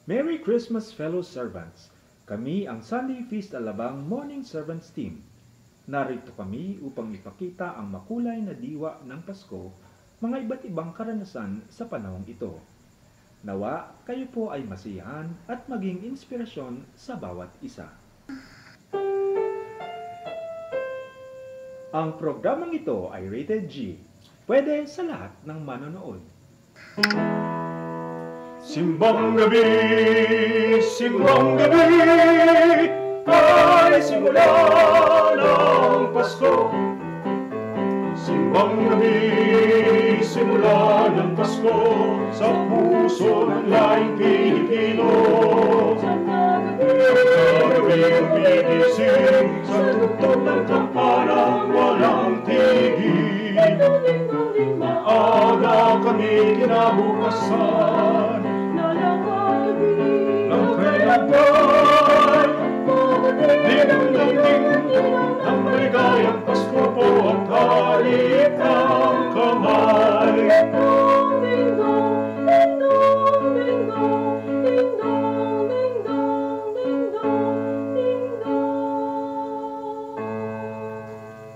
Merry Christmas, fellow servants! Kami ang Sunday Feast Alabang Morning Servants Team. Narito kami upang ipakita ang makulay na diwa ng Pasko, mga iba't ibang karanasan sa panahong ito. Nawa, kayo po ay masiyahan at maging inspirasyon sa bawat isa. Ang programang ito ay rated G. Pwede sa lahat ng manonood. Simbang gabi, ay simula ng Pasko. Simbang gabi, simula ng Pasko, sa puso ng laing Pilipino. Gabi ang gigising, sa tugtog ng kampanang walang tigil. Maaga kami kinabukasan, ng kailangan, ding-ding-ding, ang maligayang Pasko po at halik ng kamay.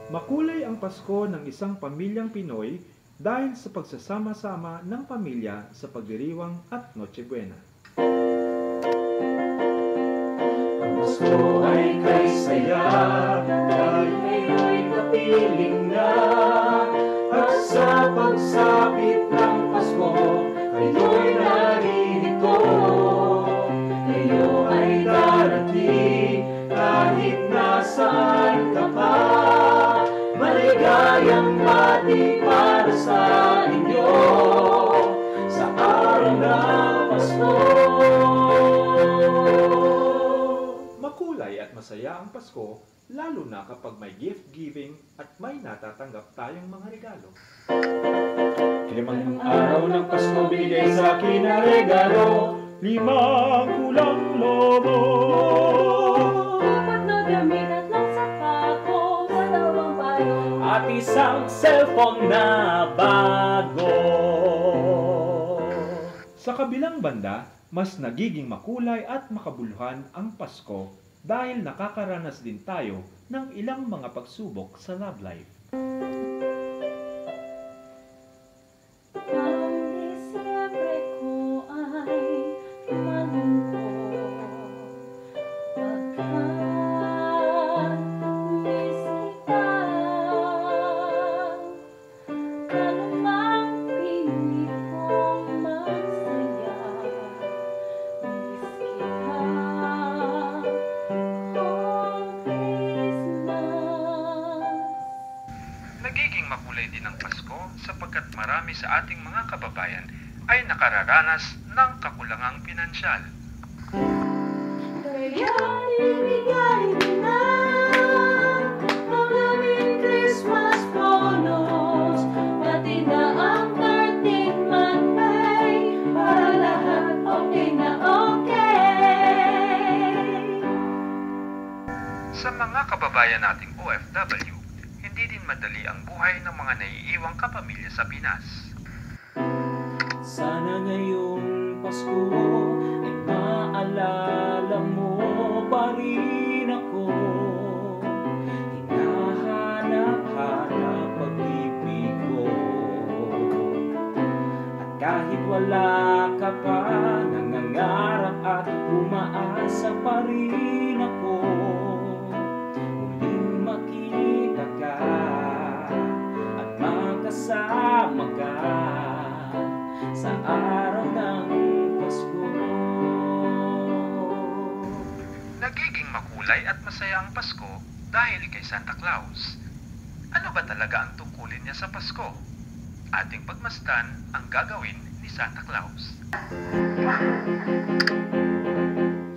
Makulay ang Pasko ng isang pamilyang Pinoy dahil sa pagsasama-sama ng pamilya sa pagdiriwang at Noche Buena. Ang Pasko ay kay saya, dahil ngayon kapiling na. At sa pagsapit ng Pasko, kayo'y naririto. Kayo ay darating, kahit nasaan ka pa. Maligayang bati para sa inyo, sa araw ng Pasko. Makulay at masaya ang Pasko, lalo na kapag may gift giving at may natatanggap tayong mga regalo. 5 araw ng Pasko binigay sa akin na regalo, 5 kulang lobo. 4 na damit at lang sapatos, 2 payo, At isang cellphone na bago. Sa kabilang banda, mas nagiging makulay at makabuluhan ang Pasko dahil nakakaranas din tayo ng ilang mga pagsubok sa love life. ang Disyembre ko ay malungkot, pagkat bisita. Ano mang pilit kong masaya, miski ka kong Christmas. Nagiging makulay din ang Pasko sapagkat marami sa ating mga kababayan ay nakararanas ng kakulangang pinansyal. Kaya ibigay mo na ang aming Christmas bonus, pati na ang 13th-month pay, para lahat okay na okay. Sa mga kababayan nating OFW, hindi din madali ang buhay ng mga naiiwang kapamilya sa Pinas. Sana ngayong Pasko ay maalala mo pa rin ako. Hinahanap-hanap pag-ibig ko. At kahit wala ka pa, nangangarap at umaasa pa rin ako. Muling makita ka at makasama ka sa araw ng Pasko. Nagiging makulay at masaya ang Pasko dahil kay Santa Claus. Ano ba talaga ang tungkulin niya sa Pasko? Ating pagmasdan ang gagawin ni Santa Claus.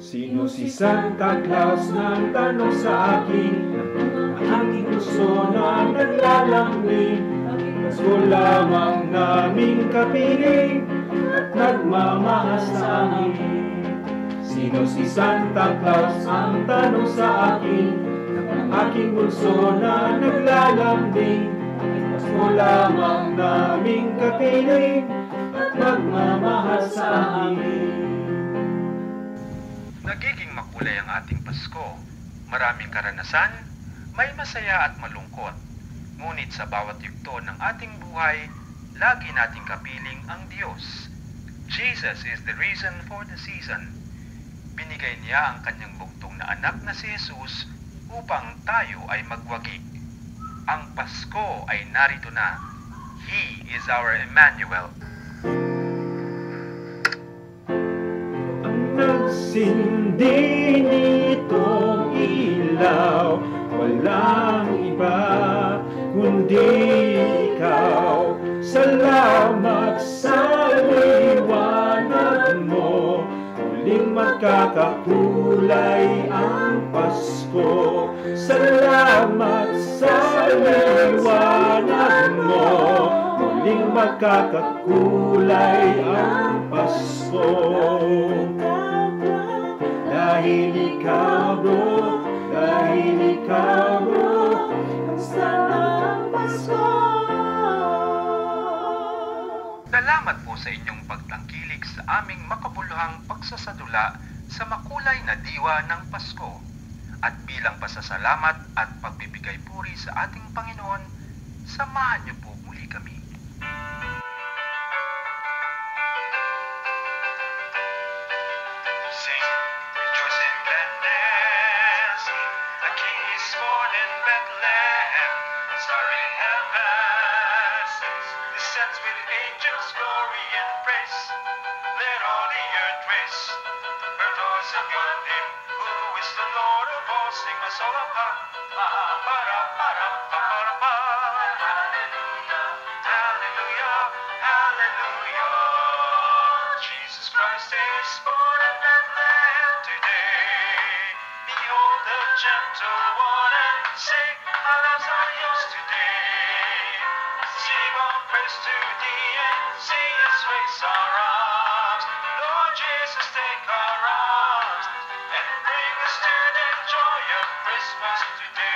Sino si Santa Claus nang tanong sa akin? Ang aking puso na naglalambing, ang Pasko lamang naming kapiling at nagmamahal sa amin. Sino si Santa Claus ang tanong sa akin? Ang aking puso na naglalambing, ang Pasko lamang naming kapiling at magmamahal sa amin. Nagiging makulay ang ating Pasko. Maraming karanasan, may masaya at malungkot. Ngunit sa bawat yugto ng ating buhay, lagi nating kapiling ang Diyos. Jesus is the reason for the season. Binigay niya ang kanyang bugtong na anak na si Jesus upang tayo ay magwagig. Ang Pasko ay narito na. He is our Emmanuel. Nagsindi nitong ilaw, walang iba kundi ikaw. Salamat sa liwanag mo, muling magkakakulay ang Pasko. Salamat sa liwanag mo, muling magkakakulay ang Pasko. Dahil ikaw bro, ang Pasko. Salamat po sa inyong pagtangkilik sa aming makabuluhang pagsasadula sa makulay na diwa ng Pasko. At bilang pasasalamat at pagbibigay puri sa ating Panginoon, samahan niyo po muli kami. Sing, rejoice in gladness, a King is born in Bethlehem, star in heaven, descends with angels, glory and praise. Let all the earth raise, rejoicing on Him who is the Lord of all. Sing my soul of Hallelujah, hallelujah, hallelujah. Jesus Christ is born in Bethlehem today. Behold the gentle one and sing, our lives are yours today. Sing all praise to Thee and see His face our arms. Lord Jesus, take our arms and bring us to the joy of Christmas today.